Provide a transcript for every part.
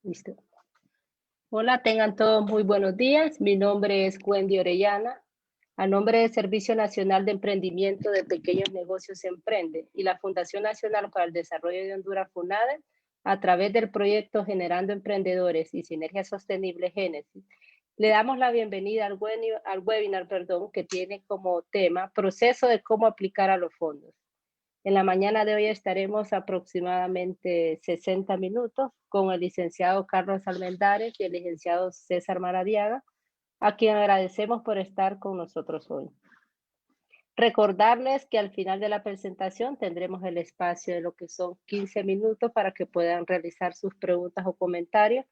Listo. Hola, tengan todos muy buenos días. Mi nombre es Wendy Orellana. A nombre del Servicio Nacional de Emprendimiento de Pequeños Negocios Emprende y la Fundación Nacional para el Desarrollo de Honduras, FUNADE, a través del proyecto Generando Emprendedores y Sinergia Sostenible Génesis, le damos la bienvenida al webinar, que tiene como tema Proceso de cómo aplicar a los fondos. En la mañana de hoy estaremos aproximadamente 60 minutos con el licenciado Carlos Almendares y el licenciado César Maradiaga, a quien agradecemos por estar con nosotros hoy. Recordarles que al final de la presentación tendremos el espacio de lo que son 15 minutos para que puedan realizar sus preguntas o comentarios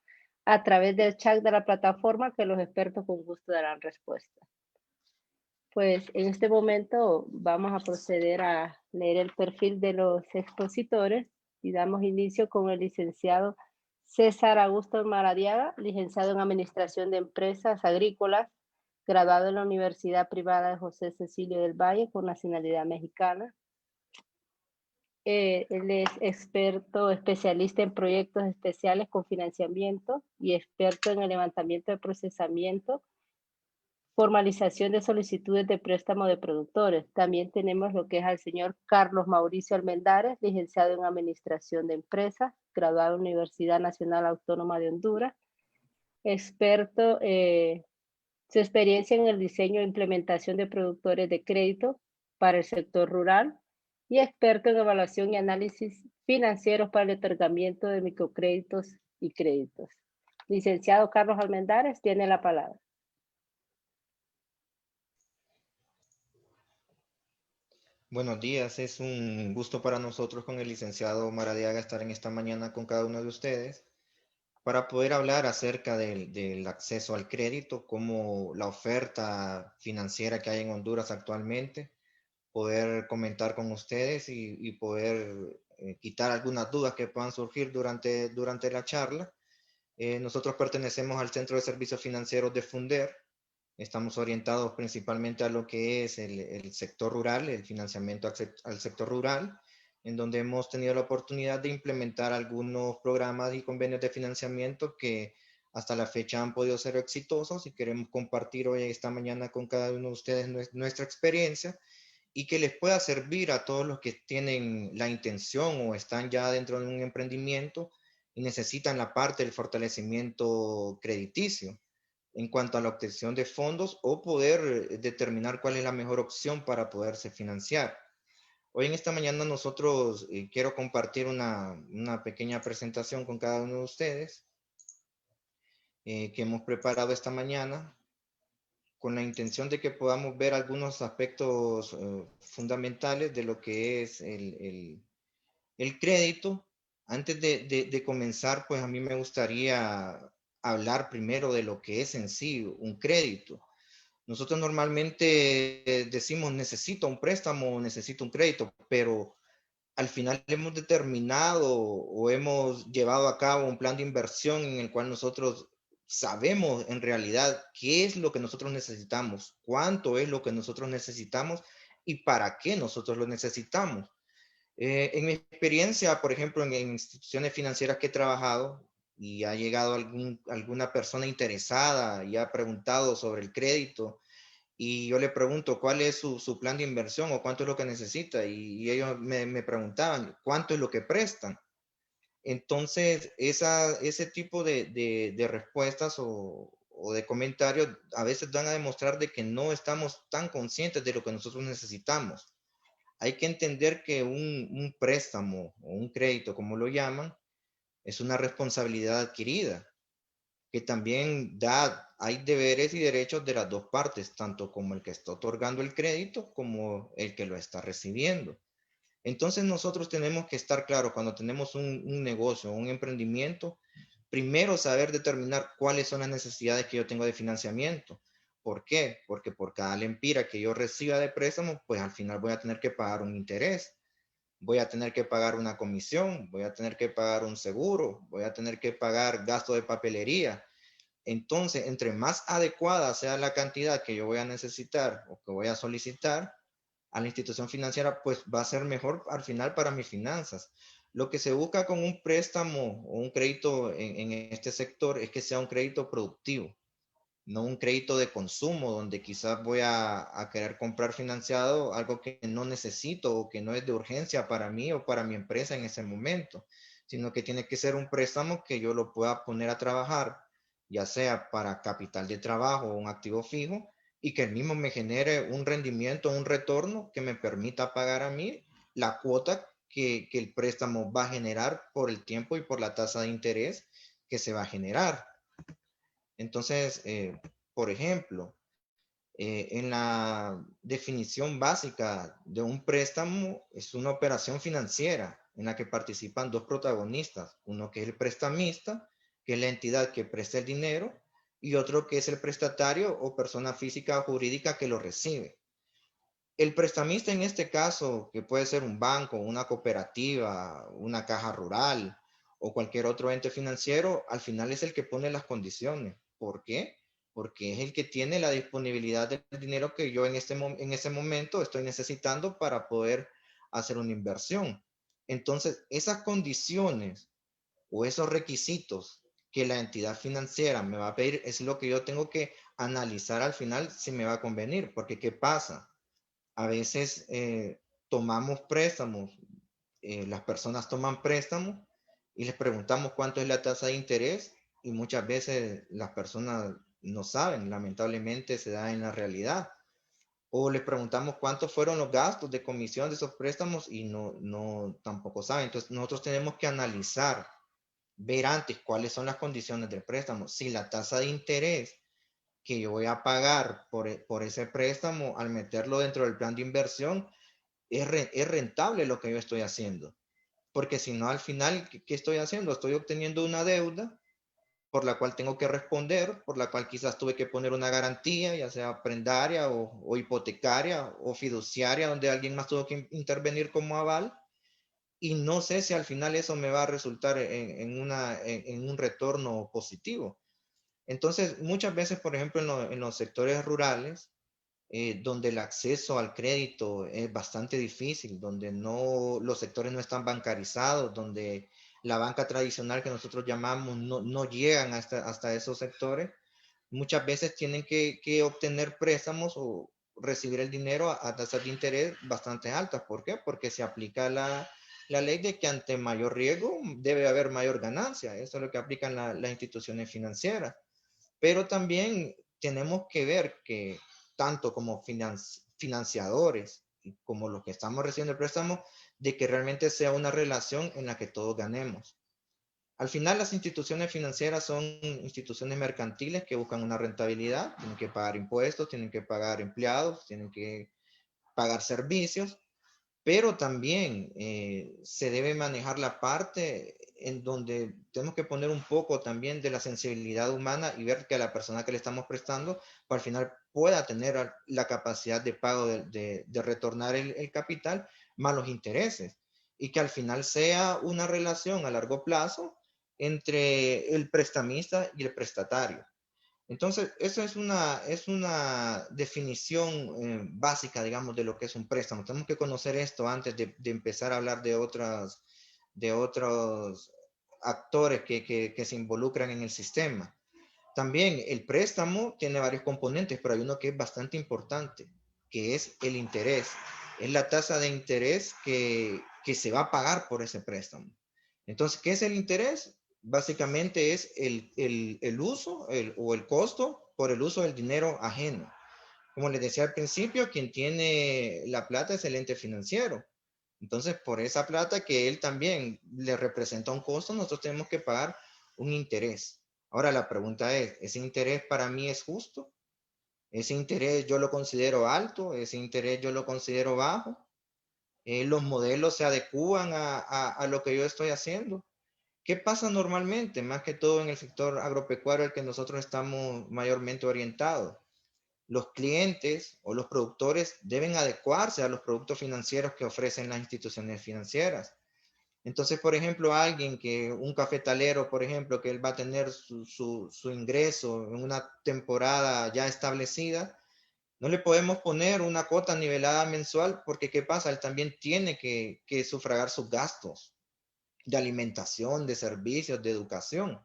a través del chat de la plataforma, que los expertos con gusto darán respuesta. Pues en este momento vamos a proceder a leer el perfil de los expositores y damos inicio con el licenciado César Augusto Maradiaga, licenciado en Administración de Empresas Agrícolas, graduado en la Universidad Privada de José Cecilio del Valle con nacionalidad mexicana. Él es experto, especialista en proyectos especiales con financiamiento y experto en el levantamiento de procesamiento, formalización de solicitudes de préstamo de productores. También tenemos lo que es al señor Carlos Mauricio Almendares, licenciado en Administración de Empresas, graduado en la Universidad Nacional Autónoma de Honduras, experto, su experiencia en el diseño e implementación de productores de crédito para el sector rural y experto en evaluación y análisis financieros para el otorgamiento de microcréditos y créditos. Licenciado Carlos Almendares, tiene la palabra. Buenos días, es un gusto para nosotros con el licenciado Maradiaga estar en esta mañana con cada uno de ustedes para poder hablar acerca del acceso al crédito, como la oferta financiera que hay en Honduras actualmente, poder comentar con ustedes y poder quitar algunas dudas que puedan surgir durante la charla. Nosotros pertenecemos al Centro de Servicios Financieros de Funder. Estamos orientados principalmente a lo que es el sector rural, el financiamiento al sector rural, en donde hemos tenido la oportunidad de implementar algunos programas y convenios de financiamiento que hasta la fecha han podido ser exitosos, y queremos compartir hoy, esta mañana, con cada uno de ustedes nuestra experiencia y que les pueda servir a todos los que tienen la intención o están ya dentro de un emprendimiento y necesitan la parte del fortalecimiento crediticio en cuanto a la obtención de fondos, o poder determinar cuál es la mejor opción para poderse financiar. Hoy en esta mañana nosotros quiero compartir una pequeña presentación con cada uno de ustedes que hemos preparado esta mañana con la intención de que podamos ver algunos aspectos fundamentales de lo que es el crédito. Antes de comenzar, pues a mí me gustaría hablar primero de lo que es en sí un crédito. Nosotros normalmente decimos necesito un préstamo, necesito un crédito, pero al final hemos determinado o hemos llevado a cabo un plan de inversión en el cual nosotros sabemos en realidad qué es lo que nosotros necesitamos, cuánto es lo que nosotros necesitamos y para qué nosotros lo necesitamos. En mi experiencia, por ejemplo, en instituciones financieras que he trabajado, y ha llegado alguna persona interesada y ha preguntado sobre el crédito, y yo le pregunto cuál es su plan de inversión o cuánto es lo que necesita, y ellos me preguntaban cuánto es lo que prestan. Entonces, ese tipo de respuestas o de comentarios a veces dan a demostrar de que no estamos tan conscientes de lo que nosotros necesitamos. Hay que entender que un préstamo o un crédito, como lo llaman, es una responsabilidad adquirida, que también hay deberes y derechos de las dos partes, tanto como el que está otorgando el crédito como el que lo está recibiendo. Entonces nosotros tenemos que estar claros cuando tenemos un negocio, un emprendimiento, primero saber determinar cuáles son las necesidades que yo tengo de financiamiento. ¿Por qué? Porque por cada lempira que yo reciba de préstamo, pues al final voy a tener que pagar un interés, voy a tener que pagar una comisión, voy a tener que pagar un seguro, voy a tener que pagar gasto de papelería. Entonces, entre más adecuada sea la cantidad que yo voy a necesitar o que voy a solicitar a la institución financiera, pues va a ser mejor al final para mis finanzas. Lo que se busca con un préstamo o un crédito en este sector es que sea un crédito productivo, no un crédito de consumo donde quizás voy a querer comprar financiado algo que no necesito o que no es de urgencia para mí o para mi empresa en ese momento, sino que tiene que ser un préstamo que yo lo pueda poner a trabajar, ya sea para capital de trabajo o un activo fijo, y que el mismo me genere un rendimiento, un retorno que me permita pagar a mí la cuota que el préstamo va a generar por el tiempo y por la tasa de interés que se va a generar. Entonces, por ejemplo, en la definición básica de un préstamo es una operación financiera en la que participan dos protagonistas, uno que es el prestamista, que es la entidad que presta el dinero, y otro que es el prestatario o persona física o jurídica que lo recibe. El prestamista en este caso, que puede ser un banco, una cooperativa, una caja rural o cualquier otro ente financiero, al final es el que pone las condiciones. ¿Por qué? Porque es el que tiene la disponibilidad del dinero que yo en ese momento estoy necesitando para poder hacer una inversión. Entonces, esas condiciones o esos requisitos que la entidad financiera me va a pedir es lo que yo tengo que analizar al final si me va a convenir. Porque ¿qué pasa? A veces tomamos préstamos, las personas toman préstamos y les preguntamos cuánto es la tasa de interés y muchas veces las personas no saben, lamentablemente se da en la realidad. O les preguntamos cuántos fueron los gastos de comisión de esos préstamos y no tampoco saben. Entonces nosotros tenemos que analizar, ver antes cuáles son las condiciones del préstamo. Si la tasa de interés que yo voy a pagar por ese préstamo al meterlo dentro del plan de inversión es rentable lo que yo estoy haciendo. Porque si no, al final, ¿qué estoy haciendo? Estoy obteniendo una deuda por la cual tengo que responder, por la cual quizás tuve que poner una garantía, ya sea prendaria o hipotecaria o fiduciaria, donde alguien más tuvo que intervenir como aval. Y no sé si al final eso me va a resultar en un retorno positivo. Entonces, muchas veces, por ejemplo, en los sectores rurales, donde el acceso al crédito es bastante difícil, donde no, los sectores no están bancarizados, donde la banca tradicional que nosotros llamamos no llegan hasta esos sectores, muchas veces tienen que obtener préstamos o recibir el dinero a tasas de interés bastante altas. ¿Por qué? Porque se aplica la ley de que ante mayor riesgo debe haber mayor ganancia. Eso es lo que aplican las instituciones financieras. Pero también tenemos que ver que tanto como financiadores como los que estamos recibiendo el préstamo, de que realmente sea una relación en la que todos ganemos. Al final, las instituciones financieras son instituciones mercantiles que buscan una rentabilidad, tienen que pagar impuestos, tienen que pagar empleados, tienen que pagar servicios, pero también se debe manejar la parte en donde tenemos que poner un poco también de la sensibilidad humana y ver que a la persona que le estamos prestando, al final pueda tener la capacidad de pago de retornar el capital más los intereses y que al final sea una relación a largo plazo entre el prestamista y el prestatario. Entonces, eso es una definición básica, digamos, de lo que es un préstamo. Tenemos que conocer esto antes de empezar a hablar de otros actores que se involucran en el sistema. También el préstamo tiene varios componentes, pero hay uno que es bastante importante, que es el interés. Es la tasa de interés que se va a pagar por ese préstamo. Entonces, ¿qué es el interés? Básicamente es el uso o el costo por el uso del dinero ajeno. Como les decía al principio, quien tiene la plata es el ente financiero. Entonces, por esa plata que él también le representa un costo, nosotros tenemos que pagar un interés. Ahora la pregunta es, ¿ese interés para mí es justo? ¿Ese interés yo lo considero alto? ¿Ese interés yo lo considero bajo? ¿Los modelos se adecúan a lo que yo estoy haciendo? ¿Qué pasa normalmente, más que todo en el sector agropecuario al que nosotros estamos mayormente orientados? Los clientes o los productores deben adecuarse a los productos financieros que ofrecen las instituciones financieras. Entonces, por ejemplo, un cafetalero, por ejemplo, que él va a tener su ingreso en una temporada ya establecida, no le podemos poner una cuota nivelada mensual porque ¿qué pasa? Él también tiene que sufragar sus gastos. de alimentación, de servicios, de educación.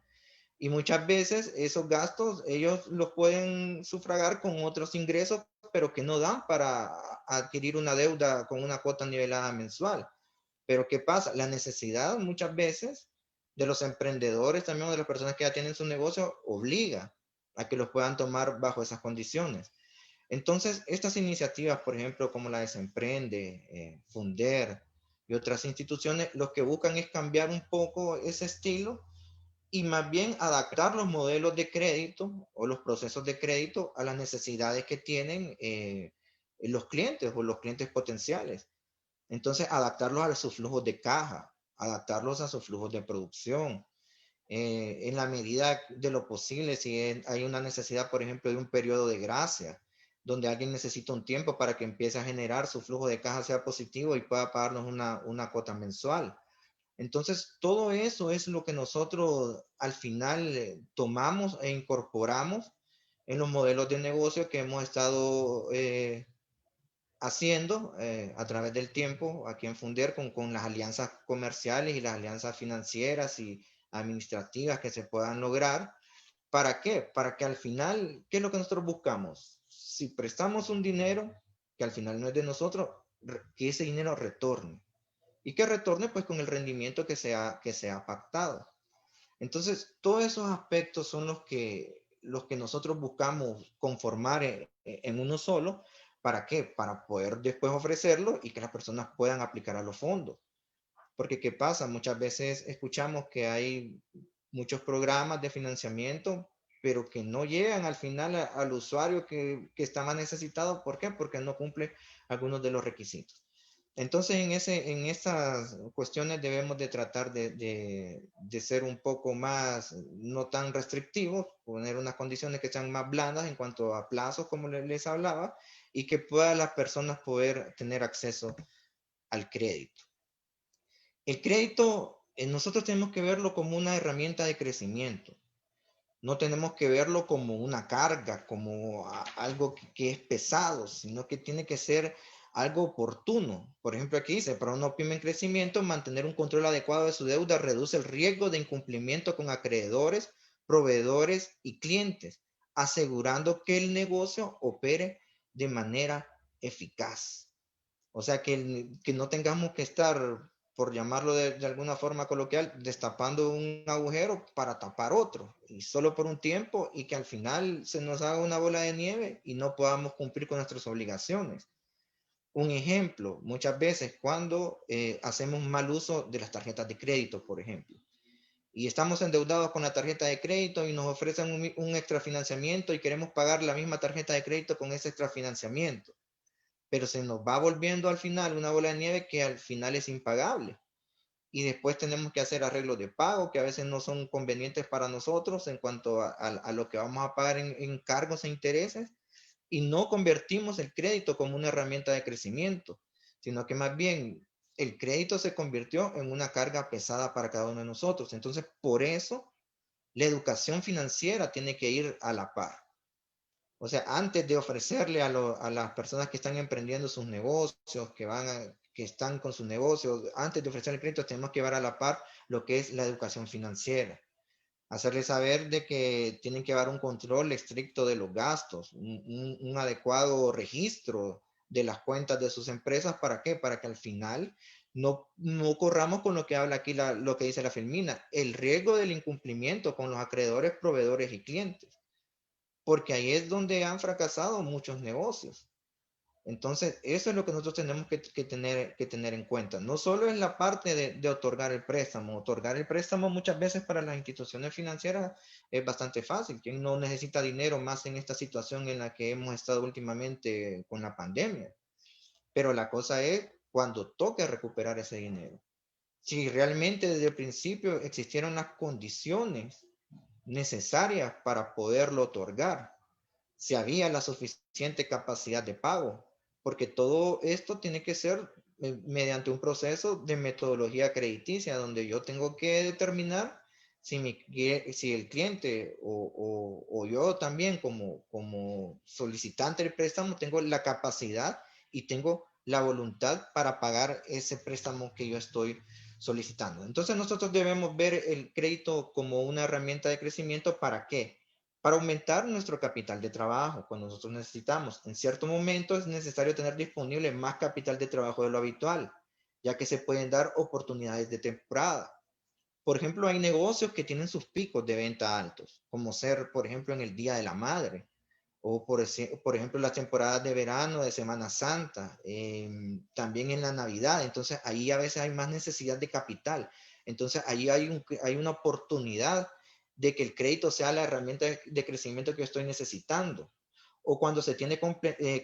Y muchas veces esos gastos ellos los pueden sufragar con otros ingresos, pero que no dan para adquirir una deuda con una cuota nivelada mensual. Pero ¿qué pasa? La necesidad muchas veces de los emprendedores, también de las personas que ya tienen su negocio, obliga a que los puedan tomar bajo esas condiciones. Entonces, estas iniciativas, por ejemplo, como la de Semprende, Funder y otras instituciones, lo que buscan es cambiar un poco ese estilo y más bien adaptar los modelos de crédito o los procesos de crédito a las necesidades que tienen los clientes o los clientes potenciales. Entonces, adaptarlos a sus flujos de caja, adaptarlos a sus flujos de producción. En la medida de lo posible, si hay una necesidad, por ejemplo, de un periodo de gracia, donde alguien necesita un tiempo para que empiece a generar su flujo de caja sea positivo y pueda pagarnos una cuota mensual. Entonces, todo eso es lo que nosotros al final tomamos e incorporamos en los modelos de negocio que hemos estado haciendo a través del tiempo aquí en Funder con las alianzas comerciales y las alianzas financieras y administrativas que se puedan lograr. ¿Para qué? Para que al final, ¿qué es lo que nosotros buscamos? Si prestamos un dinero que al final no es de nosotros, que ese dinero retorne. Y que retorne pues con el rendimiento que se ha pactado. Entonces, todos esos aspectos son los que nosotros buscamos conformar en uno solo. ¿Para qué? Para poder después ofrecerlo y que las personas puedan aplicar a los fondos. Porque ¿qué pasa? Muchas veces escuchamos que hay muchos programas de financiamiento, pero que no llegan al final al usuario que está más necesitado. ¿Por qué? Porque no cumple algunos de los requisitos. Entonces, en estas cuestiones debemos de tratar de ser un poco más, no tan restrictivos, poner unas condiciones que sean más blandas en cuanto a plazos, como les hablaba, y que puedan las personas poder tener acceso al crédito. El crédito, nosotros tenemos que verlo como una herramienta de crecimiento. No tenemos que verlo como una carga, como algo que es pesado, sino que tiene que ser algo oportuno. Por ejemplo, aquí dice, para una pyme en crecimiento, mantener un control adecuado de su deuda reduce el riesgo de incumplimiento con acreedores, proveedores y clientes, asegurando que el negocio opere de manera eficaz. O sea, que no tengamos que estar, por llamarlo de alguna forma coloquial, destapando un agujero para tapar otro, y solo por un tiempo, y que al final se nos haga una bola de nieve y no podamos cumplir con nuestras obligaciones. Un ejemplo, muchas veces cuando hacemos mal uso de las tarjetas de crédito, por ejemplo, y estamos endeudados con la tarjeta de crédito y nos ofrecen un extra financiamiento y queremos pagar la misma tarjeta de crédito con ese extra financiamiento, pero se nos va volviendo al final una bola de nieve que al final es impagable. Y después tenemos que hacer arreglos de pago que a veces no son convenientes para nosotros en cuanto a lo que vamos a pagar en cargos e intereses, y no convertimos el crédito como una herramienta de crecimiento, sino que más bien el crédito se convirtió en una carga pesada para cada uno de nosotros. Entonces, por eso la educación financiera tiene que ir a la par. O sea, antes de ofrecerle a las personas que están emprendiendo sus negocios, que están con sus negocios, antes de ofrecer el crédito, tenemos que llevar a la par lo que es la educación financiera. Hacerles saber de que tienen que llevar un control estricto de los gastos, un adecuado registro de las cuentas de sus empresas. ¿Para qué? Para que al final no corramos con lo que habla aquí, lo que dice la Filmina, el riesgo del incumplimiento con los acreedores, proveedores y clientes, porque ahí es donde han fracasado muchos negocios. Entonces, eso es lo que nosotros tenemos que tener en cuenta. No solo es la parte de otorgar el préstamo. Otorgar el préstamo muchas veces para las instituciones financieras es bastante fácil. ¿Quién no necesita dinero más en esta situación en la que hemos estado últimamente con la pandemia? Pero la cosa es cuando toque recuperar ese dinero. Si realmente desde el principio existieron las condiciones necesarias para poderlo otorgar, si había la suficiente capacidad de pago, porque todo esto tiene que ser mediante un proceso de metodología crediticia, donde yo tengo que determinar si el cliente o yo también como solicitante del préstamo tengo la capacidad y tengo la voluntad para pagar ese préstamo que yo estoy solicitando. Entonces nosotros debemos ver el crédito como una herramienta de crecimiento. ¿Para qué? Para aumentar nuestro capital de trabajo cuando nosotros necesitamos. En cierto momento es necesario tener disponible más capital de trabajo de lo habitual, ya que se pueden dar oportunidades de temporada. Por ejemplo, hay negocios que tienen sus picos de venta altos, como ser, por ejemplo, en el Día de la Madre, o por ejemplo, las temporadas de verano, de Semana Santa, también en la Navidad. Entonces, ahí a veces hay más necesidad de capital. Entonces, ahí hay una oportunidad de que el crédito sea la herramienta de crecimiento que yo estoy necesitando. O cuando se tiene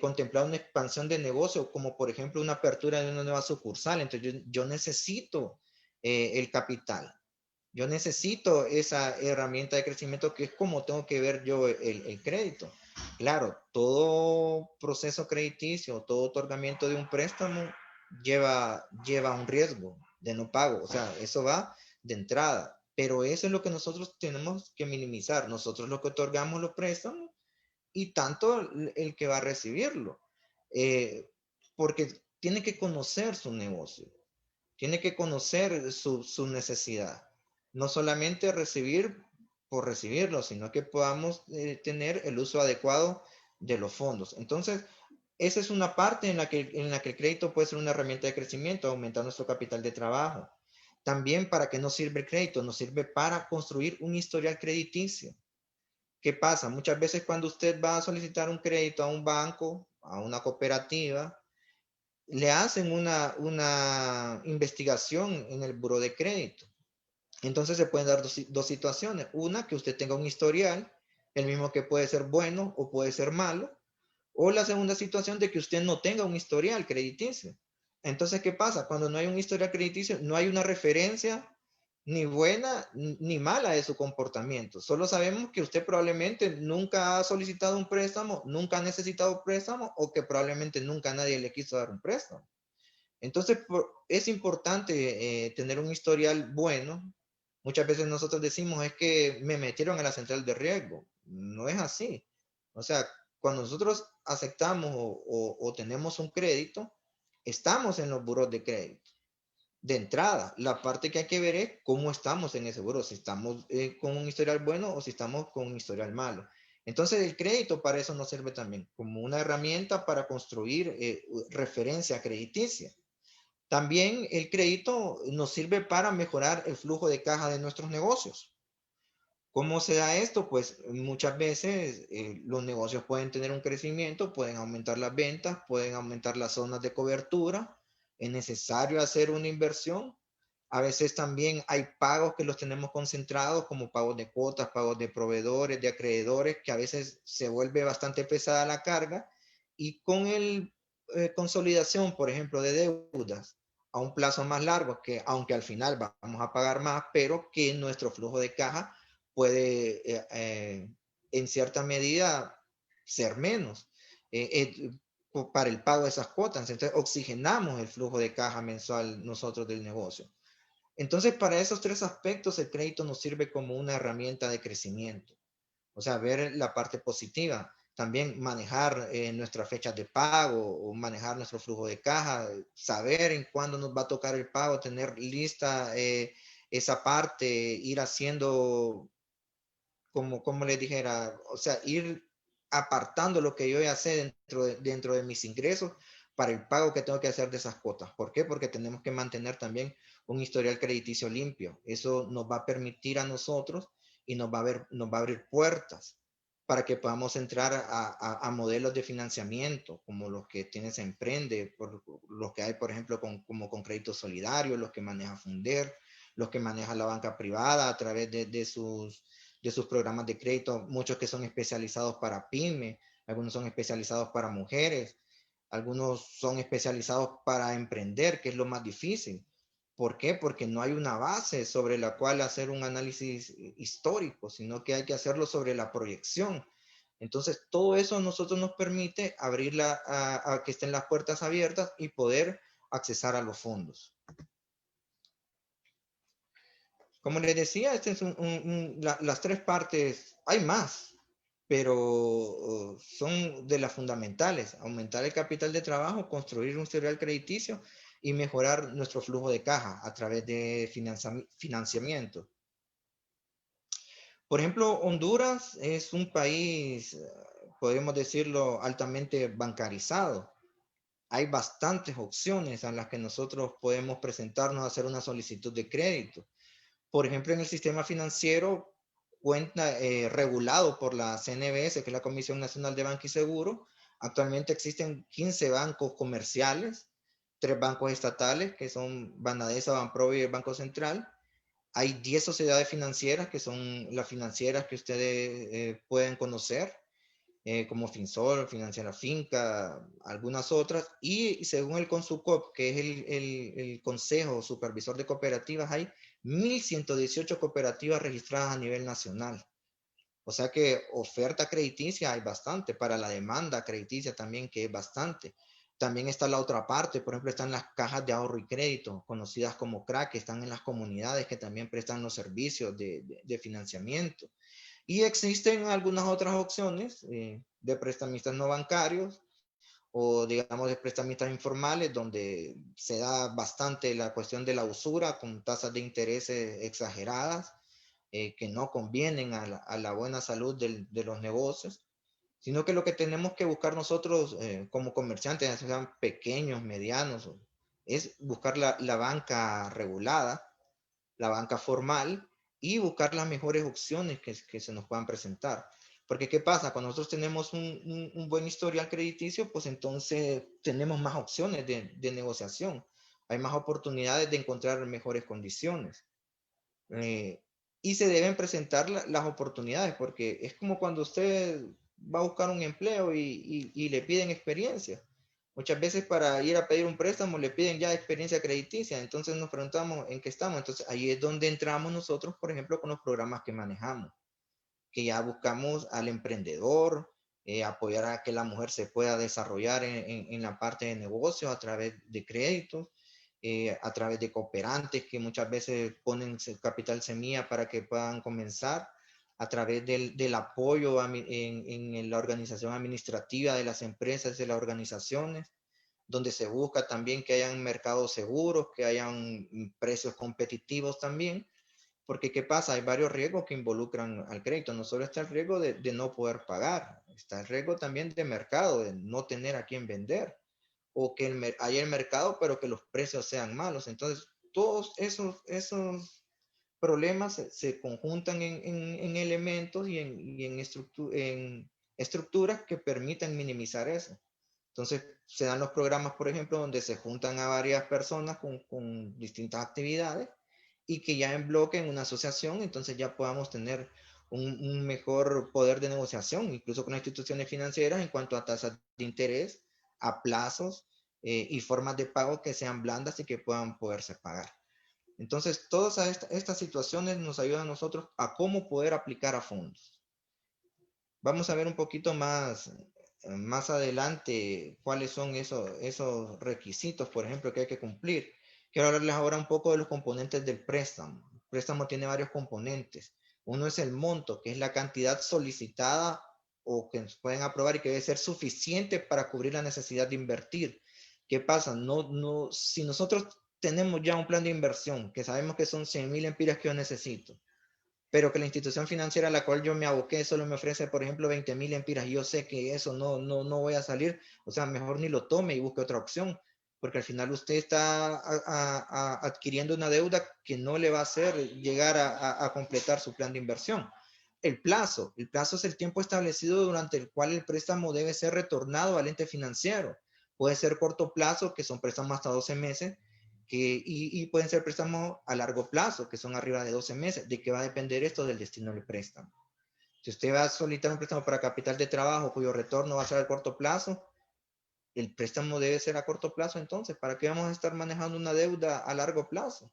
contemplado una expansión de negocio, como por ejemplo una apertura de una nueva sucursal. Entonces, yo necesito el capital. Yo necesito esa herramienta de crecimiento, que es como tengo que ver yo el crédito. Claro, todo proceso crediticio, todo otorgamiento de un préstamo lleva un riesgo de no pago. O sea, eso va de entrada. Pero eso es lo que nosotros tenemos que minimizar. Nosotros lo que otorgamos los préstamos, y tanto el que va a recibirlo. Porque tiene que conocer su negocio, tiene que conocer su necesidad. No solamente recibir por recibirlo, sino que podamos tener el uso adecuado de los fondos. Entonces, esa es una parte en la que el crédito puede ser una herramienta de crecimiento, aumentar nuestro capital de trabajo. También, ¿para qué nos sirve el crédito? Nos sirve para construir un historial crediticio. ¿Qué pasa? Muchas veces cuando usted va a solicitar un crédito a un banco, a una cooperativa, le hacen una investigación en el buró de crédito. Entonces se pueden dar dos situaciones. Una, que usted tenga un historial, el mismo que puede ser bueno o puede ser malo. O la segunda situación, de que usted no tenga un historial crediticio. Entonces, ¿qué pasa? Cuando no hay un historial crediticio, no hay una referencia ni buena ni mala de su comportamiento. Solo sabemos que usted probablemente nunca ha solicitado un préstamo, nunca ha necesitado un préstamo, o que probablemente nunca nadie le quiso dar un préstamo. Entonces, es importante tener un historial bueno. Muchas veces nosotros decimos, es que me metieron a la central de riesgo. No es así. O sea, cuando nosotros aceptamos o tenemos un crédito, estamos en los buros de crédito. De entrada, la parte que hay que ver es cómo estamos en ese buro, si estamos con un historial bueno o si estamos con un historial malo. Entonces, el crédito para eso nos sirve también como una herramienta para construir referencia crediticia. También el crédito nos sirve para mejorar el flujo de caja de nuestros negocios. ¿Cómo se da esto? Pues muchas veces los negocios pueden tener un crecimiento, pueden aumentar las ventas, pueden aumentar las zonas de cobertura. Es necesario hacer una inversión. A veces también hay pagos que los tenemos concentrados, como pagos de cuotas, pagos de proveedores, de acreedores, que a veces se vuelve bastante pesada la carga. Y con el consolidación, por ejemplo, de deudas a un plazo más largo, que aunque al final vamos a pagar más, pero que nuestro flujo de caja puede en cierta medida ser menos para el pago de esas cuotas. Entonces oxigenamos el flujo de caja mensual nosotros del negocio. Entonces, para esos tres aspectos, el crédito nos sirve como una herramienta de crecimiento. O sea, ver la parte positiva. También manejar nuestras fechas de pago, o manejar nuestro flujo de caja, saber en cuándo nos va a tocar el pago, tener lista esa parte, ir haciendo, como les dijera, o sea, ir apartando lo que yo ya sé dentro de mis ingresos para el pago que tengo que hacer de esas cuotas. ¿Por qué? Porque tenemos que mantener también un historial crediticio limpio. Eso nos va a permitir a nosotros y nos va a abrir puertas para que podamos entrar a modelos de financiamiento, como los que tienes Emprende, los que hay, por ejemplo, como con crédito solidario, los que maneja Funder, los que maneja la banca privada a través de sus programas de crédito, muchos que son especializados para pyme, algunos son especializados para mujeres, algunos son especializados para emprender, que es lo más difícil. ¿Por qué? Porque no hay una base sobre la cual hacer un análisis histórico, sino que hay que hacerlo sobre la proyección. Entonces, todo eso a nosotros nos permite abrirla a que estén las puertas abiertas y poder accesar a los fondos. Como les decía, este es las tres partes. Hay más, pero son de las fundamentales: aumentar el capital de trabajo, construir un historial crediticio y mejorar nuestro flujo de caja a través de financiamiento. Por ejemplo, Honduras es un país, podemos decirlo, altamente bancarizado. Hay bastantes opciones a las que nosotros podemos presentarnos a hacer una solicitud de crédito. Por ejemplo, en el sistema financiero cuenta regulado por la CNBS, que es la Comisión Nacional de Banco y Seguro. Actualmente existen 15 bancos comerciales, 3 bancos estatales, que son Banadesa, Banprovi y el Banco Central. Hay 10 sociedades financieras, que son las financieras que ustedes pueden conocer, como Finsol, Financiera Finca, algunas otras. Y según el Consucop, que es el Consejo Supervisor de Cooperativas, hay 1.118 cooperativas registradas a nivel nacional. O sea que oferta crediticia hay bastante, para la demanda crediticia también, que es bastante. También está la otra parte, por ejemplo, están las cajas de ahorro y crédito, conocidas como CRAC, que están en las comunidades, que también prestan los servicios de financiamiento. Y existen algunas otras opciones de prestamistas no bancarios, o digamos de prestamistas informales, donde se da bastante la cuestión de la usura con tasas de interés exageradas, que no convienen a la buena salud de los negocios, sino que lo que tenemos que buscar nosotros como comerciantes, sean pequeños, medianos, es buscar la banca regulada, la banca formal, y buscar las mejores opciones que se nos puedan presentar. Porque ¿qué pasa? Cuando nosotros tenemos un buen historial crediticio, pues entonces tenemos más opciones de negociación. Hay más oportunidades de encontrar mejores condiciones. Y se deben presentar las oportunidades, porque es como cuando usted va a buscar un empleo y le piden experiencia. Muchas veces para ir a pedir un préstamo le piden ya experiencia crediticia, entonces nos preguntamos en qué estamos. Entonces ahí es donde entramos nosotros, por ejemplo, con los programas que manejamos, que ya buscamos al emprendedor, apoyar a que la mujer se pueda desarrollar en la parte de negocio a través de créditos, a través de cooperantes que muchas veces ponen capital semilla para que puedan comenzar, a través del apoyo en la organización administrativa de las empresas, de las organizaciones, donde se busca también que hayan mercados seguros, que hayan precios competitivos también, porque ¿qué pasa? Hay varios riesgos que involucran al crédito. No solo está el riesgo de no poder pagar, está el riesgo también de mercado, de no tener a quién vender, o que haya el mercado, pero que los precios sean malos. Entonces, todos esos problemas se conjuntan en elementos y en estructuras que permitan minimizar eso. Entonces, se dan los programas, por ejemplo, donde se juntan a varias personas con distintas actividades y que ya en bloque, en una asociación, entonces ya podamos tener un mejor poder de negociación, incluso con las instituciones financieras en cuanto a tasas de interés, a plazos y formas de pago que sean blandas y que puedan poderse pagar. Entonces, todas estas situaciones nos ayudan a nosotros a cómo poder aplicar a fondos. Vamos a ver un poquito más adelante cuáles son esos requisitos, por ejemplo, que hay que cumplir. Quiero hablarles ahora un poco de los componentes del préstamo. El préstamo tiene varios componentes. Uno es el monto, que es la cantidad solicitada o que nos pueden aprobar y que debe ser suficiente para cubrir la necesidad de invertir. ¿Qué pasa? Si nosotros tenemos ya un plan de inversión, que sabemos que son 100,000 empiras que yo necesito, pero que la institución financiera a la cual yo me aboqué solo me ofrece, por ejemplo, 20,000 empiras, y yo sé que eso no voy a salir, o sea, mejor ni lo tome y busque otra opción, porque al final usted está adquiriendo una deuda que no le va a hacer llegar a completar su plan de inversión. El plazo es el tiempo establecido durante el cual el préstamo debe ser retornado al ente financiero. Puede ser corto plazo, que son préstamos hasta 12 meses, y pueden ser préstamos a largo plazo, que son arriba de 12 meses. ¿De qué va a depender esto? Del destino del préstamo. Si usted va a solicitar un préstamo para capital de trabajo cuyo retorno va a ser a corto plazo, el préstamo debe ser a corto plazo. Entonces, ¿para qué vamos a estar manejando una deuda a largo plazo?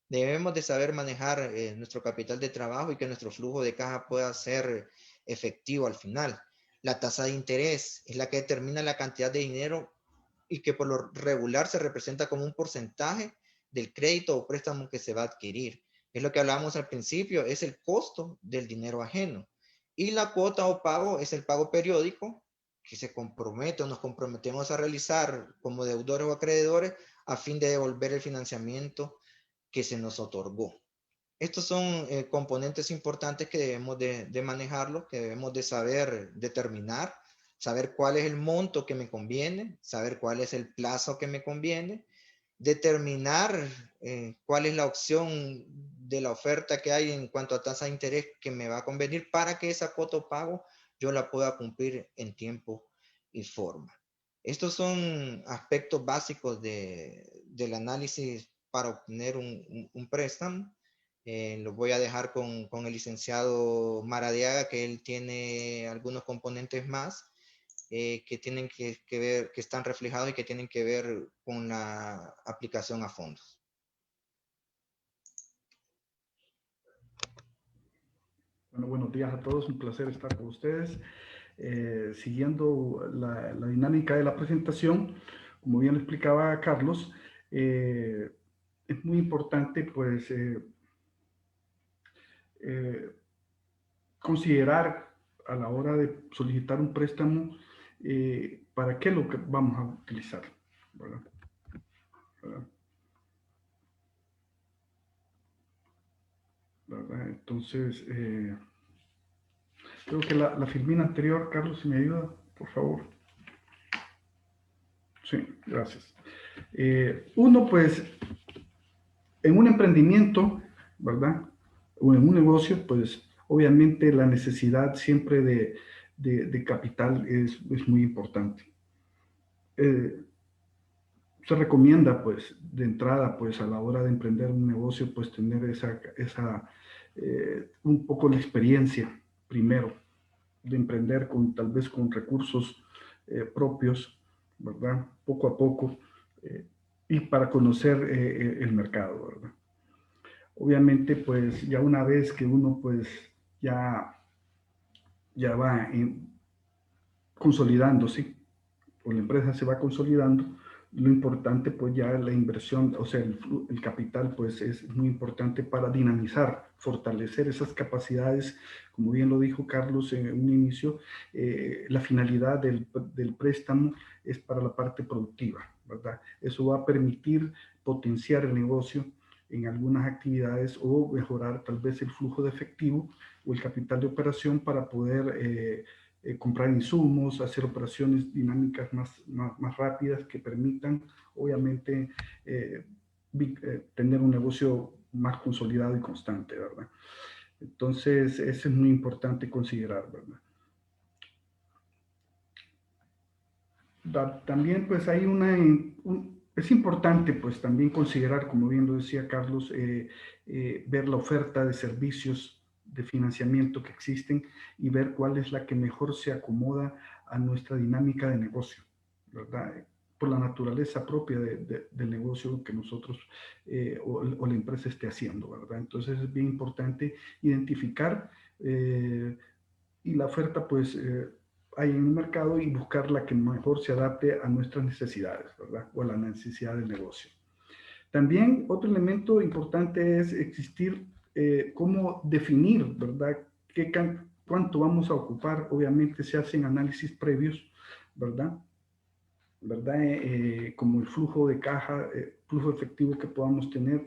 Debemos de saber manejar nuestro capital de trabajo y que nuestro flujo de caja pueda ser efectivo al final. La tasa de interés es la que determina la cantidad de dinero y que por lo regular se representa como un porcentaje del crédito o préstamo que se va a adquirir. Es lo que hablábamos al principio, es el costo del dinero ajeno. Y la cuota o pago es el pago periódico que se compromete o nos comprometemos a realizar como deudores o acreedores a fin de devolver el financiamiento que se nos otorgó. Estos son componentes importantes que debemos de manejarlo, que debemos de saber determinar, saber cuál es el monto que me conviene, saber cuál es el plazo que me conviene, determinar cuál es la opción de la oferta que hay en cuanto a tasa de interés que me va a convenir para que esa cuota pago yo la pueda cumplir en tiempo y forma. Estos son aspectos básicos del análisis para obtener un préstamo. Lo voy a dejar con el licenciado Maradiaga, que él tiene algunos componentes más que tienen que ver, que están reflejados y que tienen que ver con la aplicación a fondos. Bueno, buenos días a todos, un placer estar con ustedes. Siguiendo la dinámica de la presentación, como bien lo explicaba Carlos, es muy importante pues considerar a la hora de solicitar un préstamo para qué es lo que vamos a utilizar, ¿verdad? ¿Verdad? Entonces, creo que la filmina anterior, Carlos, si me ayuda, por favor. Sí, gracias. Uno, pues, en un emprendimiento, ¿verdad? O en un negocio, pues, obviamente la necesidad siempre de capital es muy importante. Se recomienda, pues, de entrada, pues, a la hora de emprender un negocio, pues, tener un poco la experiencia, primero, de emprender tal vez con recursos propios, ¿verdad? Poco a poco, y para conocer el mercado, ¿verdad? Obviamente, pues, ya una vez que uno, pues, ya va consolidándose, o la empresa se va consolidando, lo importante pues ya la inversión, o sea, el capital pues es muy importante para dinamizar, fortalecer esas capacidades, como bien lo dijo Carlos en un inicio, la finalidad del préstamo es para la parte productiva, ¿verdad? Eso va a permitir potenciar el negocio en algunas actividades o mejorar tal vez el flujo de efectivo o el capital de operación para poder comprar insumos, hacer operaciones dinámicas más rápidas que permitan, obviamente, tener un negocio más consolidado y constante, ¿verdad? Entonces, eso es muy importante considerar, ¿verdad? También, pues, hay es importante, pues, también considerar, como bien lo decía Carlos, ver la oferta de servicios de financiamiento que existen y ver cuál es la que mejor se acomoda a nuestra dinámica de negocio, ¿verdad? Por la naturaleza propia del negocio que nosotros o la empresa esté haciendo, ¿verdad? Entonces es bien importante identificar y la oferta pues hay en el mercado y buscar la que mejor se adapte a nuestras necesidades, ¿verdad? O a la necesidad del negocio. También otro elemento importante es existir cómo definir, ¿verdad? Cuánto vamos a ocupar. Obviamente se hacen análisis previos, ¿verdad? Como el flujo de caja, flujo efectivo que podamos tener,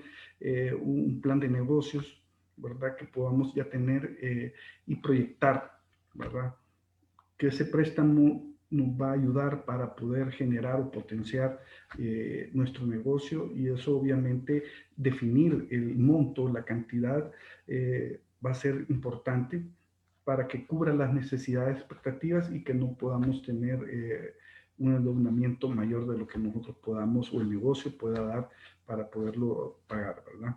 un plan de negocios, ¿verdad? Que podamos ya tener y proyectar, ¿verdad? Que ese préstamo nos va a ayudar para poder generar o potenciar nuestro negocio y eso obviamente definir el monto, la cantidad va a ser importante para que cubra las necesidades expectativas y que no podamos tener un endeudamiento mayor de lo que nosotros podamos o el negocio pueda dar para poderlo pagar, ¿verdad?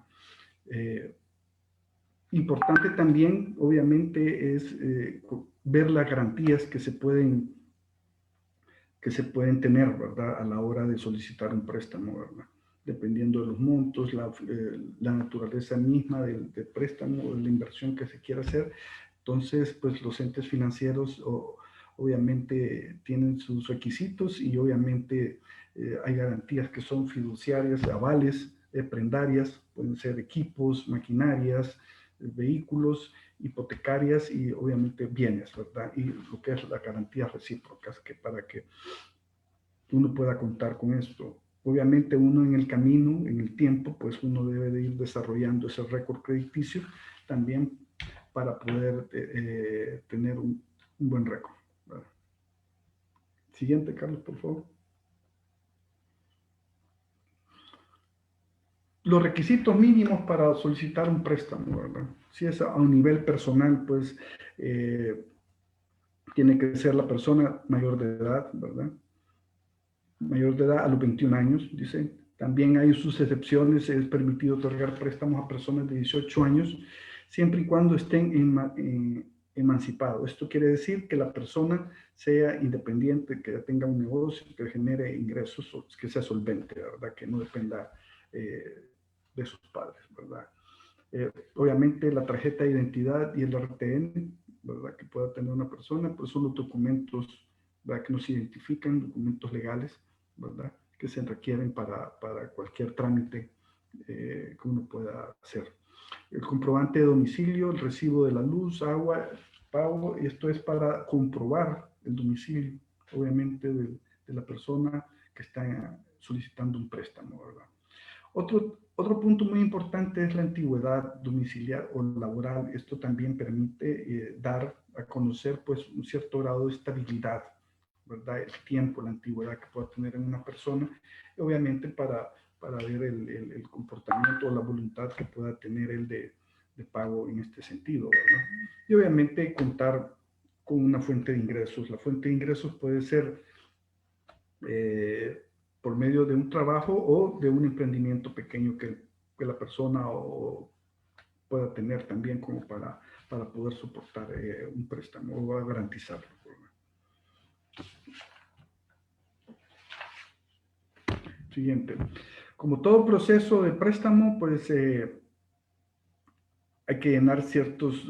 Importante también, obviamente, es ver las garantías que se pueden tener, ¿verdad? A la hora de solicitar un préstamo, ¿verdad? Dependiendo de los montos, la naturaleza misma del préstamo o de la inversión que se quiera hacer. Entonces, pues los entes financieros obviamente tienen sus requisitos y obviamente hay garantías que son fiduciarias, avales, prendarias, pueden ser equipos, maquinarias, vehículos, hipotecarias y obviamente bienes, ¿verdad? Y lo que es las garantías recíprocas, que para que uno pueda contar con esto. Obviamente uno en el camino, en el tiempo, pues uno debe de ir desarrollando ese récord crediticio también para poder tener un buen récord. ¿Verdad? Siguiente, Carlos, por favor. Los requisitos mínimos para solicitar un préstamo, ¿verdad? Si es a un nivel personal, pues tiene que ser la persona mayor de edad, ¿verdad? Mayor de edad a los 21 años, dice. También hay sus excepciones, es permitido otorgar préstamos a personas de 18 años, siempre y cuando estén emancipados. Esto quiere decir que la persona sea independiente, que tenga un negocio, que genere ingresos, que sea solvente, ¿verdad? Que no dependa de sus padres, ¿verdad? Obviamente la tarjeta de identidad y el RTN, ¿verdad? Que pueda tener una persona, pues son los documentos, ¿verdad? Que nos identifican, documentos legales, ¿verdad? Que se requieren para cualquier trámite que uno pueda hacer. El comprobante de domicilio, el recibo de la luz, agua, pago, y esto es para comprobar el domicilio, obviamente, de la persona que está solicitando un préstamo, ¿verdad? Otro punto muy importante es la antigüedad domiciliar o laboral. Esto también permite dar a conocer pues, un cierto grado de estabilidad, ¿verdad? El tiempo, la antigüedad que pueda tener en una persona, y obviamente para ver el comportamiento o la voluntad que pueda tener él de pago en este sentido, ¿verdad? Y obviamente contar con una fuente de ingresos. La fuente de ingresos puede ser por medio de un trabajo o de un emprendimiento pequeño que la persona pueda tener también como para poder soportar un préstamo o garantizarlo. Siguiente. Como todo proceso de préstamo, pues hay que llenar ciertos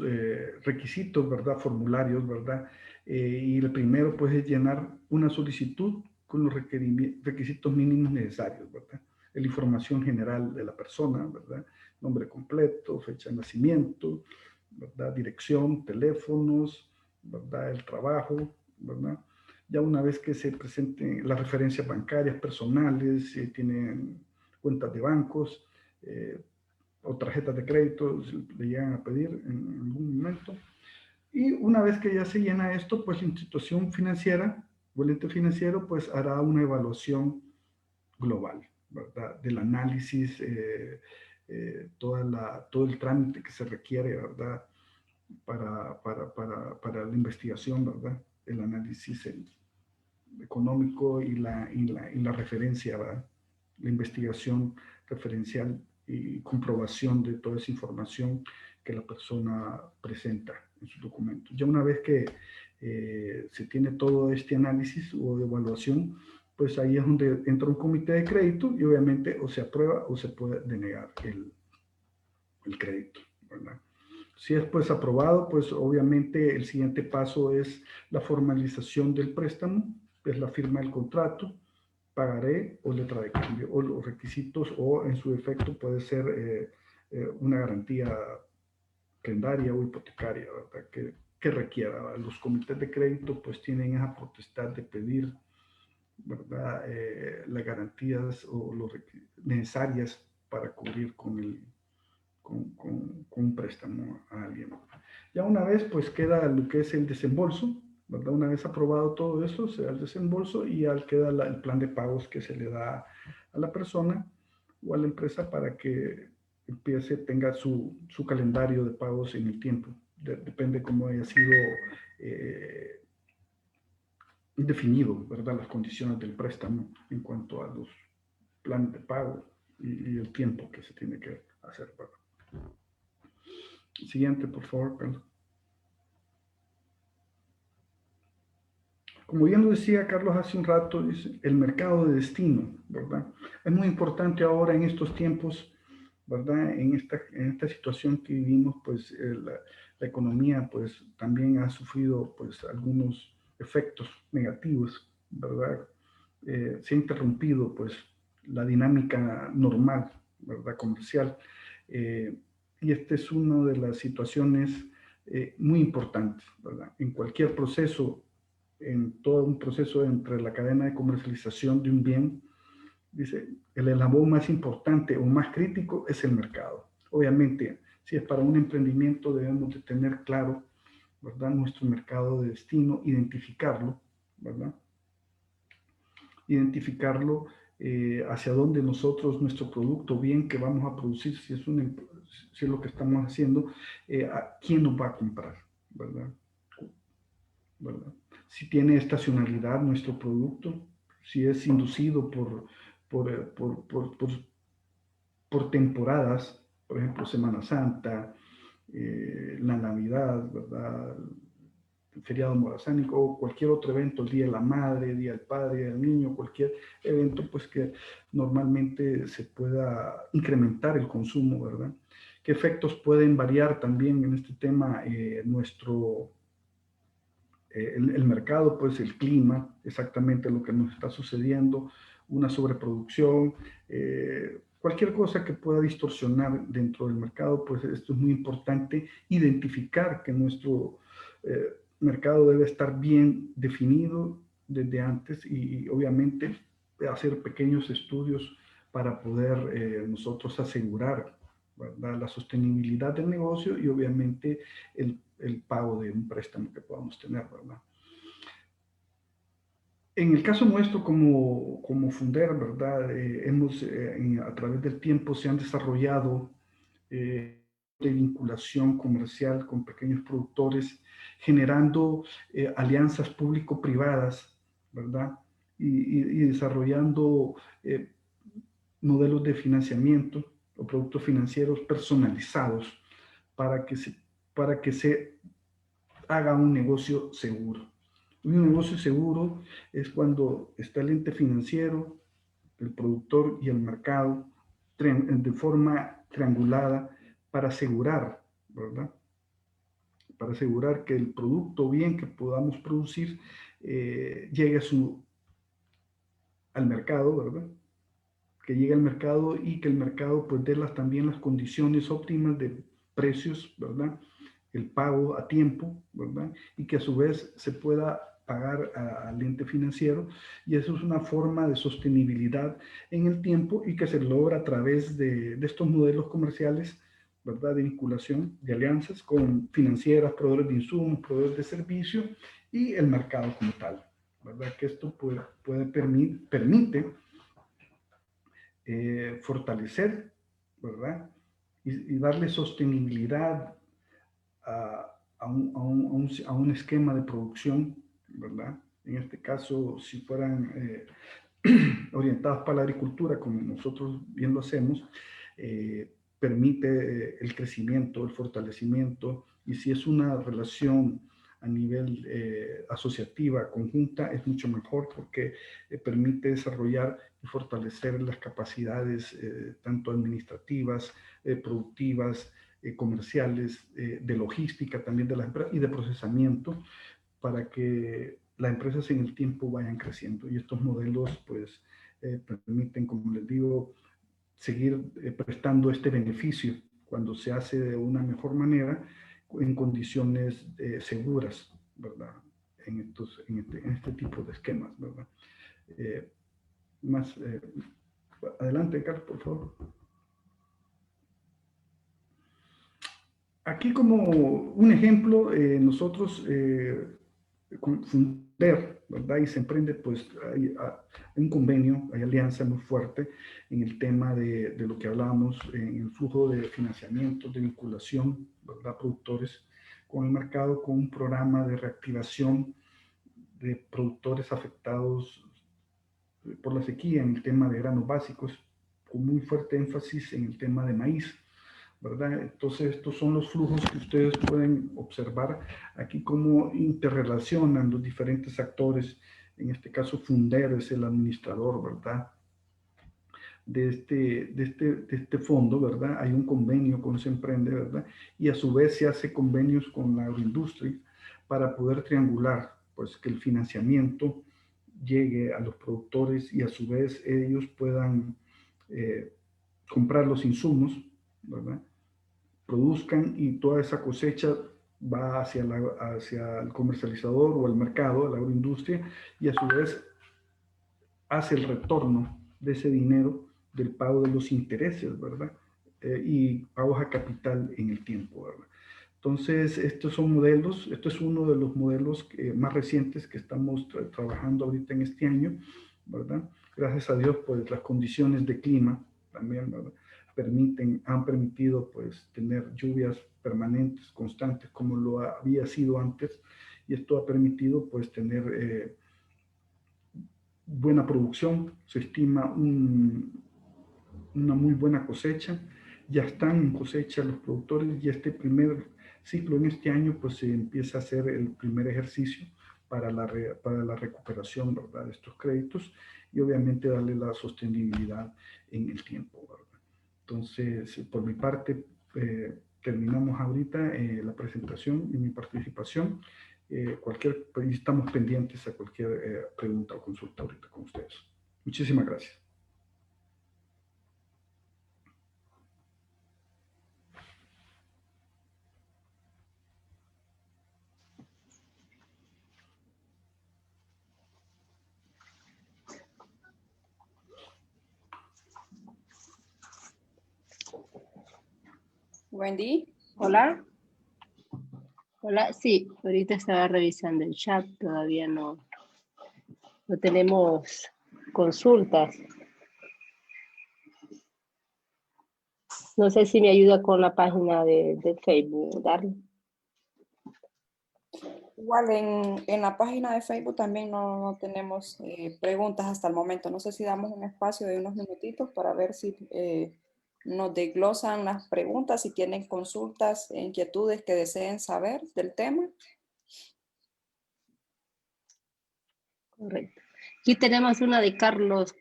requisitos, ¿verdad? Formularios, ¿verdad? Y el primero, pues, es llenar una solicitud con los requisitos mínimos necesarios, ¿verdad? La información general de la persona, ¿verdad? Nombre completo, fecha de nacimiento, ¿verdad? Dirección, teléfonos, ¿verdad? El trabajo, ¿verdad? Ya una vez que se presenten las referencias bancarias personales, si tienen cuentas de bancos, o tarjetas de crédito, le llegan a pedir en algún momento. Y una vez que ya se llena esto, pues la institución financiera o el ente financiero pues hará una evaluación global, ¿verdad? Del análisis, todo el trámite que se requiere, ¿verdad? Para la investigación, ¿verdad? El análisis económico y la referencia, ¿verdad? La investigación referencial y comprobación de toda esa información que la persona presenta en sus documentos. Ya una vez que se tiene todo este análisis o evaluación, pues ahí es donde entra un comité de crédito y obviamente o se aprueba o se puede denegar el crédito, ¿verdad? Si es pues aprobado, pues obviamente el siguiente paso es la formalización del préstamo, es la firma del contrato, pagaré o letra de cambio, o los requisitos, o en su efecto puede ser una garantía prendaria o hipotecaria, ¿verdad? Que requiera, ¿verdad? Los comités de crédito pues tienen esa potestad de pedir, ¿verdad? Las garantías o los necesarias para cubrir con un préstamo a alguien. Ya una vez pues queda lo que es el desembolso, ¿verdad? Una vez aprobado todo eso, se da el desembolso y ya queda el plan de pagos que se le da a la persona o a la empresa para que tenga su calendario de pagos en el tiempo. Depende cómo haya sido definido, ¿verdad? Las condiciones del préstamo en cuanto a los planes de pago y el tiempo que se tiene que hacer, ¿verdad? Siguiente, por favor, Carlos. Como bien lo decía Carlos hace un rato, es el mercado de destino, ¿verdad? Es muy importante ahora en estos tiempos, ¿verdad? En esta situación que vivimos, pues la economía pues también ha sufrido pues algunos efectos negativos, ¿verdad? Se ha interrumpido pues la dinámica normal, ¿verdad? Comercial. Y esta es una de las situaciones muy importantes, ¿verdad? En cualquier proceso, en todo un proceso entre la cadena de comercialización de un bien, Dice, el eslabón más importante o más crítico es el mercado. Obviamente, si es para un emprendimiento, debemos de tener claro, ¿verdad?, nuestro mercado de destino, identificarlo, ¿verdad? Identificarlo hacia dónde nosotros, nuestro producto, bien que vamos a producir, si es lo que estamos haciendo, a quién nos va a comprar, ¿verdad? ¿Verdad? Si tiene estacionalidad nuestro producto, si es inducido por temporadas, por ejemplo, Semana Santa, la Navidad, ¿verdad?, el feriado morazánico o cualquier otro evento, el Día de la Madre, el Día del Padre, Día del Niño, cualquier evento pues que normalmente se pueda incrementar el consumo, ¿verdad? ¿Qué efectos pueden variar también en este tema el mercado? Pues el clima, exactamente lo que nos está sucediendo, una sobreproducción, cualquier cosa que pueda distorsionar dentro del mercado, pues esto es muy importante, identificar que nuestro mercado debe estar bien definido desde antes y obviamente hacer pequeños estudios para poder nosotros asegurar, ¿verdad?, la sostenibilidad del negocio y obviamente el pago de un préstamo que podamos tener, ¿verdad? En el caso nuestro como Funder, ¿verdad? A través del tiempo se han desarrollado de vinculación comercial con pequeños productores, generando alianzas público-privadas, ¿verdad? Y desarrollando modelos de financiamiento o productos financieros personalizados para que se haga un negocio seguro. Un negocio seguro es cuando está el ente financiero, el productor y el mercado de forma triangulada para asegurar, ¿verdad?, para asegurar que el producto bien que podamos producir llegue al mercado, ¿verdad?, que llegue al mercado y que el mercado pues dé también las condiciones óptimas de precios, ¿verdad?, el pago a tiempo, ¿verdad?, y que a su vez se pueda pagar al ente financiero, y eso es una forma de sostenibilidad en el tiempo y que se logra a través de estos modelos comerciales, ¿verdad?, de vinculación, de alianzas con financieras, proveedores de insumos, proveedores de servicios y el mercado como tal, ¿verdad?, que esto permite fortalecer, ¿verdad?, y darle sostenibilidad a un esquema de producción, ¿verdad? En este caso, si fueran orientados para la agricultura, como nosotros bien lo hacemos, permite el crecimiento, el fortalecimiento, y si es una relación a nivel asociativa, conjunta, es mucho mejor porque permite desarrollar y fortalecer las capacidades tanto administrativas, productivas, comerciales, de logística también de las empresas y de procesamiento para que las empresas en el tiempo vayan creciendo. Y estos modelos pues permiten, como les digo, seguir prestando este beneficio cuando se hace de una mejor manera en condiciones seguras, ¿verdad? En este tipo de esquemas, ¿verdad? Adelante, Carlos, por favor. Aquí como un ejemplo, nosotros con Funder, ¿verdad? Y se emprende, pues hay un convenio, hay alianza muy fuerte en el tema de lo que hablábamos, en el flujo de financiamiento, de vinculación, ¿verdad?, productores con el mercado, con un programa de reactivación de productores afectados por la sequía en el tema de granos básicos, con muy fuerte énfasis en el tema de maíz, ¿verdad? Entonces, estos son los flujos que ustedes pueden observar aquí, cómo interrelacionan los diferentes actores. En este caso, Funder es el administrador, ¿verdad?, de este fondo, ¿verdad? Hay un convenio con Semprende, ¿verdad? Y a su vez se hace convenios con la agroindustria para poder triangular, pues, que el financiamiento llegue a los productores y a su vez ellos puedan comprar los insumos, ¿verdad?, produzcan y toda esa cosecha va hacia el comercializador o el mercado, a la agroindustria, y a su vez hace el retorno de ese dinero del pago de los intereses, ¿verdad? Y pagos a capital en el tiempo, ¿verdad? Entonces, estos son modelos, esto es uno de los modelos más recientes que estamos trabajando ahorita en este año, ¿verdad? Gracias a Dios, pues las condiciones de clima también, ¿verdad? Han permitido, pues, tener lluvias permanentes, constantes, como lo había sido antes, y esto ha permitido, pues, tener buena producción. Se estima una muy buena cosecha. Ya están en cosecha los productores y este primer ciclo en este año pues se empieza a hacer el primer ejercicio para la recuperación, ¿verdad?, de estos créditos y obviamente darle la sostenibilidad en el tiempo, ¿verdad? Entonces, por mi parte, terminamos ahorita la presentación y mi participación. Estamos pendientes a cualquier pregunta o consulta ahorita con ustedes. Muchísimas gracias. Wendy. Hola. Hola, sí, ahorita estaba revisando el chat, todavía no tenemos consultas. No sé si me ayuda con la página de Facebook, Darle. Igual en la página de Facebook también no tenemos preguntas hasta el momento. No sé si damos un espacio de unos minutitos para ver si nos desglosan las preguntas, si tienen consultas, inquietudes que deseen saber del tema. Correcto. Aquí tenemos una de Carlos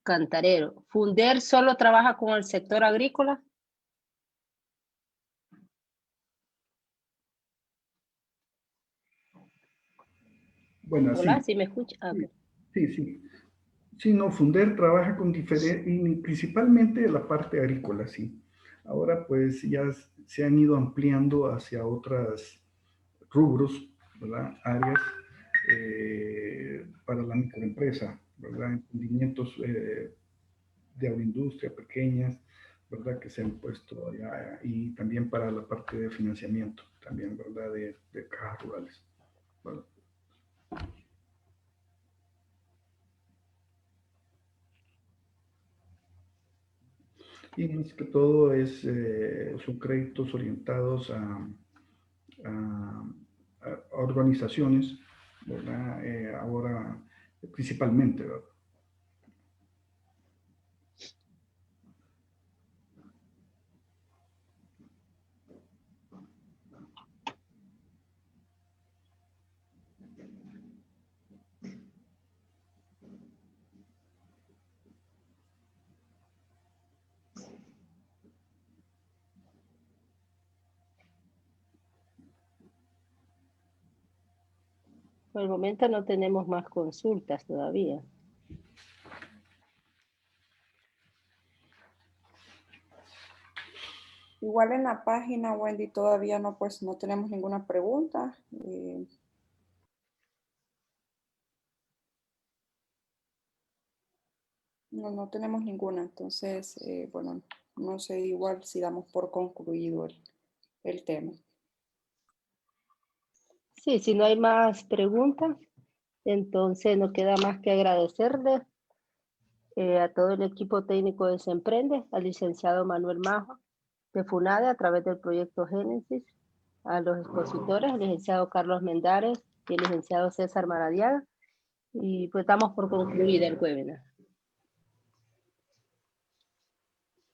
Cantarero. ¿Funder solo trabaja con el sector agrícola? Bueno, Hola, sí. ¿sí me escucha? Ah, okay. Sí. Sí, no, Funder trabaja con diferentes, y principalmente la parte agrícola, sí. Ahora pues ya se han ido ampliando hacia otras rubros, ¿verdad? Áreas para la microempresa, ¿verdad? Emprendimientos de agroindustria pequeñas, ¿verdad? Que se han puesto allá y también para la parte de financiamiento, también, ¿verdad? De cajas rurales, ¿verdad? Y más que todo son créditos orientados a organizaciones, ¿verdad? Ahora principalmente, ¿verdad? Por el momento no tenemos más consultas todavía. Igual en la página, Wendy, todavía no tenemos ninguna pregunta. No tenemos ninguna. Entonces, bueno, no sé igual si damos por concluido el tema. Sí, si no hay más preguntas, entonces no queda más que agradecerles a todo el equipo técnico de Semprende, al licenciado Manuel Majo de FUNADE a través del proyecto Génesis, a los expositores, el licenciado Carlos Mendares y el licenciado César Maradiaga. Y pues damos por concluida el webinar.